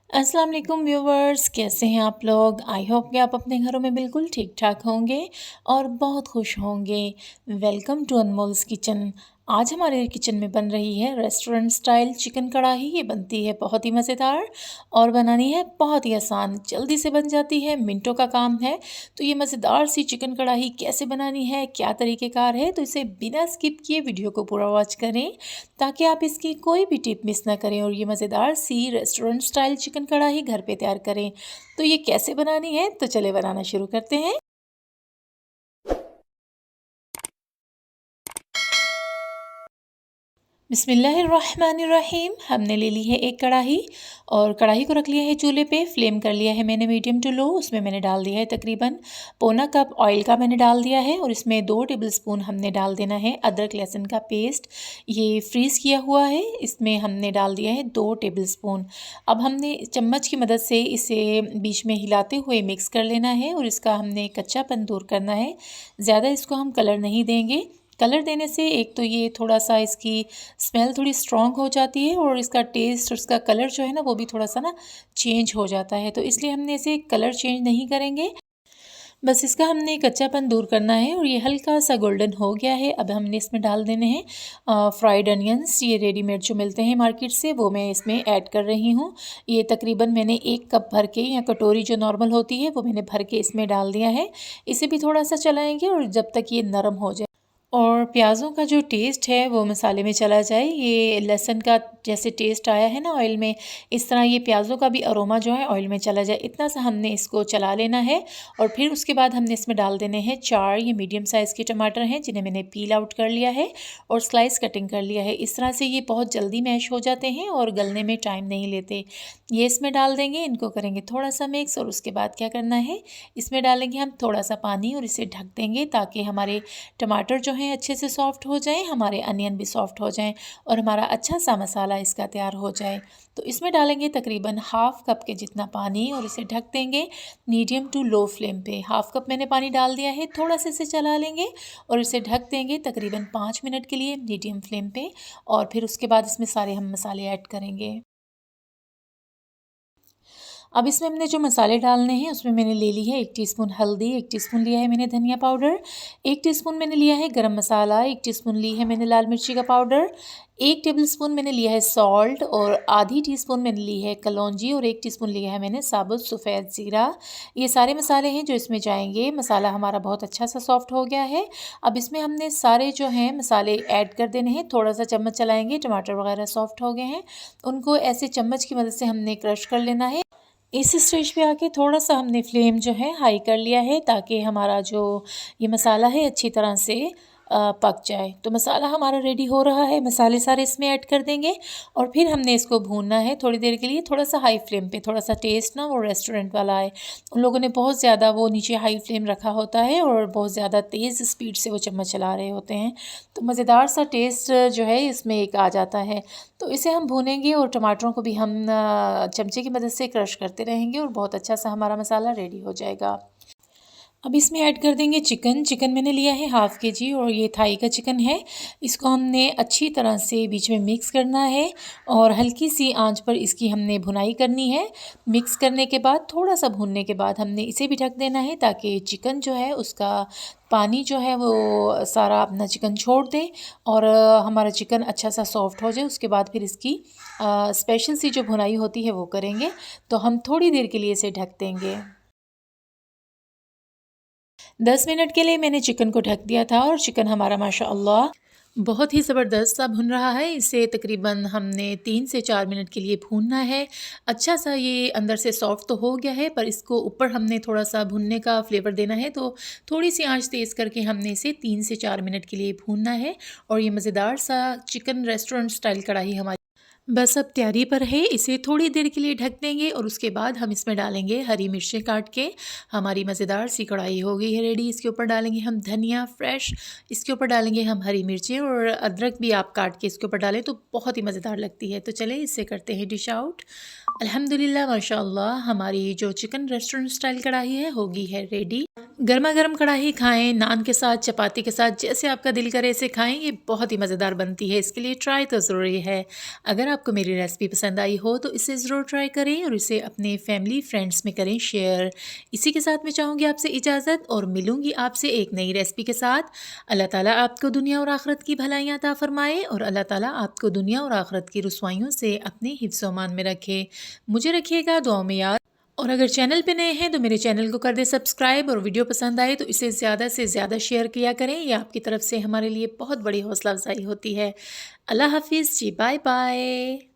अस्सलाम वालेकुम व्यूवर्स, कैसे हैं आप लोग। आई होप कि आप अपने घरों में बिल्कुल ठीक ठाक होंगे और बहुत खुश होंगे। Welcome to Anmol's kitchen. आज हमारे किचन में बन रही है रेस्टोरेंट स्टाइल चिकन कढ़ाई। ये बनती है बहुत ही मज़ेदार और बनानी है बहुत ही आसान, जल्दी से बन जाती है, मिनटों का काम है। तो ये मज़ेदार सी चिकन कढ़ाई कैसे बनानी है, क्या तरीक़ेकार है, तो इसे बिना स्किप किए वीडियो को पूरा वॉच करें ताकि आप इसकी कोई भी टिप मिस ना करें और ये मज़ेदार सी रेस्टोरेंट स्टाइल चिकन कढ़ाई घर पे तैयार करें। तो ये कैसे बनानी है, तो चले बनाना शुरू करते हैं। बिस्मिल्लाहिर्रहमानिर्रहीम। हमने ले ली है एक कढ़ाई और कढ़ाई को रख लिया है चूल्हे पे। फ्लेम कर लिया है मैंने मीडियम टू लो। उसमें मैंने डाल दिया है तकरीबन पौना कप ऑयल का मैंने डाल दिया है और इसमें 2 टेबलस्पून हमने डाल देना है अदरक लहसुन का पेस्ट। ये फ्रीज़ किया हुआ है, इसमें हमने डाल दिया है 2 टेबलस्पून। अब हमने चम्मच की मदद से इसे बीच में हिलाते हुए मिक्स कर लेना है और इसका हमने कच्चापन दूर करना है। ज़्यादा इसको हम कलर नहीं देंगे। कलर देने से एक तो ये थोड़ा-सा इसकी स्मेल थोड़ी स्ट्रॉन्ग हो जाती है और इसका टेस्ट और इसका कलर जो है ना वो भी थोड़ा-सा ना चेंज हो जाता है। तो इसलिए हमने इसे कलर चेंज नहीं करेंगे। बस इसका हमने कच्चापन दूर करना है और ये हल्का-सा गोल्डन हो गया है। अब हमने इसमें डाल देने हैं फ्राइड अनियंस। ये रेडीमेड जो मिलते हैं मार्केट से वो मैं इसमें ऐड कर रही हूँ। ये तकरीबन मैंने 1 कप भर के या कटोरी जो नॉर्मल होती है वो मैंने भर के इसमें डाल दिया है। इसे भी थोड़ा-सा चलाएँगे और जब तक ये नरम हो जाए और प्याज़ों का जो टेस्ट है वो मसाले में चला जाए। ये लहसुन का जैसे टेस्ट आया है ना ऑयल में, इस तरह ये प्याज़ों का भी अरोमा जो है ऑयल में चला जाए, इतना सा हमने इसको चला लेना है। और फिर उसके बाद हमने इसमें डाल देने हैं 4 ये मीडियम साइज़ के टमाटर हैं जिन्हें मैंने पील आउट कर लिया है और स्लाइस कटिंग कर लिया है। इस तरह से ये बहुत जल्दी मैश हो जाते हैं और गलने में टाइम नहीं लेते। ये इसमें डाल देंगे, इनको करेंगे थोड़ा-सा मिक्स और उसके बाद क्या करना है, इसमें डालेंगे हम थोड़ा-सा पानी और इसे ढक देंगे ताकि हमारे टमाटर जो हैं अच्छे से सॉफ़्ट हो जाएँ, हमारे अनियन भी सॉफ़्ट हो जाएँ और हमारा अच्छा सा मसाला इसका तैयार हो जाए। तो इसमें डालेंगे तकरीबन हाफ़ कप के जितना पानी और इसे ढक देंगे मीडियम टू लो फ्लेम पे। हाफ़ कप मैंने पानी डाल दिया है, थोड़ा-सा इसे चला लेंगे और इसे ढक देंगे तकरीबन 5 मिनट के लिए मीडियम फ्लेम पे और फिर उसके बाद इसमें सारे हम मसाले ऐड करेंगे। अब इसमें हमने जो मसाले डालने हैं उसमें मैंने ले ली है 1 टीस्पून हल्दी, 1 टीस्पून लिया है मैंने धनिया पाउडर, 1 टीस्पून मैंने लिया है गरम मसाला, 1 टीस्पून ली है मैंने लाल मिर्ची का पाउडर, 1 टेबलस्पून मैंने लिया है सॉल्ट और आधी टीस्पून मैंने ली है कलौंजी और 1 टीस्पून लिया है मैंने साबुत सफ़ेद ज़ीरा। ये सारे मसाले हैं जो इसमें जाएंगे। मसाला हमारा बहुत अच्छा सा सॉफ्ट हो गया है। अब इसमें हमने सारे जो हैं मसाले ऐड कर देने हैं। थोड़ा सा चम्मच चलाएंगे, टमाटर वगैरह सॉफ्ट हो गए हैं, उनको ऐसे चम्मच की मदद से हमने क्रश कर लेना है। इस स्टेज पे आके थोड़ा-सा हमने फ्लेम जो है हाई कर लिया है ताकि हमारा जो ये मसाला है अच्छी तरह से पक जाए। तो मसाला हमारा रेडी हो रहा है, मसाले सारे इसमें ऐड कर देंगे और फिर हमने इसको भूनना है थोड़ी देर के लिए, थोड़ा-सा हाई फ्लेम पे, थोड़ा-सा टेस्ट ना वो रेस्टोरेंट वाला आए। उन लोगों ने बहुत ज़्यादा वो नीचे हाई फ्लेम रखा होता है और बहुत ज़्यादा तेज़ स्पीड से वो चम्मच चला रहे होते हैं, तो मज़ेदार सा टेस्ट जो है इसमें एक आ जाता है। तो इसे हम भूनेंगे और टमाटरों को भी हम चमचे की मदद से क्रश करते रहेंगे और बहुत अच्छा सा हमारा मसाला रेडी हो जाएगा। अब इसमें ऐड कर देंगे चिकन। चिकन मैंने लिया है हाफ़ केजी और ये थाई का चिकन है। इसको हमने अच्छी तरह से बीच में मिक्स करना है और हल्की सी आंच पर इसकी हमने भुनाई करनी है। मिक्स करने के बाद थोड़ा-सा भूनने के बाद हमने इसे भी ढक देना है ताकि चिकन जो है उसका पानी जो है वो सारा अपना चिकन छोड़ दे और हमारा चिकन अच्छा सा सॉफ्ट हो जाए। उसके बाद फिर इसकी स्पेशल सी जो भुनाई होती है वो करेंगे। तो हम थोड़ी देर के लिए इसे ढक देंगे। 10 मिनट के लिए मैंने चिकन को ढक दिया था और चिकन हमारा माशाअल्लाह बहुत ही ज़बरदस्त सा भुन रहा है। इसे तकरीबन हमने 3 से 4 मिनट के लिए भूनना है। अच्छा सा ये अंदर से सॉफ़्ट तो हो गया है पर इसको ऊपर हमने थोड़ा-सा भुनने का फ्लेवर देना है, तो थोड़ी-सी आँच तेज़ करके हमने इसे 3 से 4 मिनट के लिए भूनना है और ये मज़ेदार सा चिकन रेस्टोरेंट स्टाइल कढ़ाई हमारी बस अब तैयारी पर है। इसे थोड़ी देर के लिए ढक देंगे और उसके बाद हम इसमें डालेंगे हरी मिर्चें काट के। हमारी मज़ेदार सी कढ़ाई हो गई है रेडी। इसके ऊपर डालेंगे हम धनिया फ्रेश, इसके ऊपर डालेंगे हम हरी मिर्चें और अदरक भी आप काट के इसके ऊपर डालें तो बहुत ही मज़ेदार लगती है। तो चलें इससे करते हैं डिश आउट। अल्हम्दुलिल्लाह माशाअल्लाह हमारी जो चिकन रेस्टोरेंट स्टाइल कढ़ाई है हो गई है रेडी। गर्मा गर्म कढ़ाई खाएं, नान के साथ, चपाती के साथ, जैसे आपका दिल करे इसे खाएं। ये बहुत ही मज़ेदार बनती है, इसके लिए ट्राई तो ज़रूरी है। अगर आपको मेरी रेसिपी पसंद आई हो तो इसे ज़रूर ट्राई करें और इसे अपने फैमिली फ्रेंड्स में करें शेयर। इसी के साथ मैं चाहूँगी आपसे इजाज़त और मिलूँगी आपसे एक नई रेसिपी के साथ। अल्लाह ताला आपको दुनिया और आखिरत की भलाइयाँ अता फ़रमाए और अल्लाह ताला आपको दुनिया और आखिरत की रुसवाइयों से अपने हिफ्ज़ व अमान में रखे। मुझे रखिएगा दुआओं में याद। और अगर चैनल पे नए हैं तो मेरे चैनल को कर दें सब्सक्राइब और वीडियो पसंद आए तो इसे ज़्यादा से ज़्यादा शेयर किया करें। ये आपकी तरफ से हमारे लिए बहुत बड़ी हौसला अफजाई होती है। अल्लाह हाफिज़ जी, बाय बाय।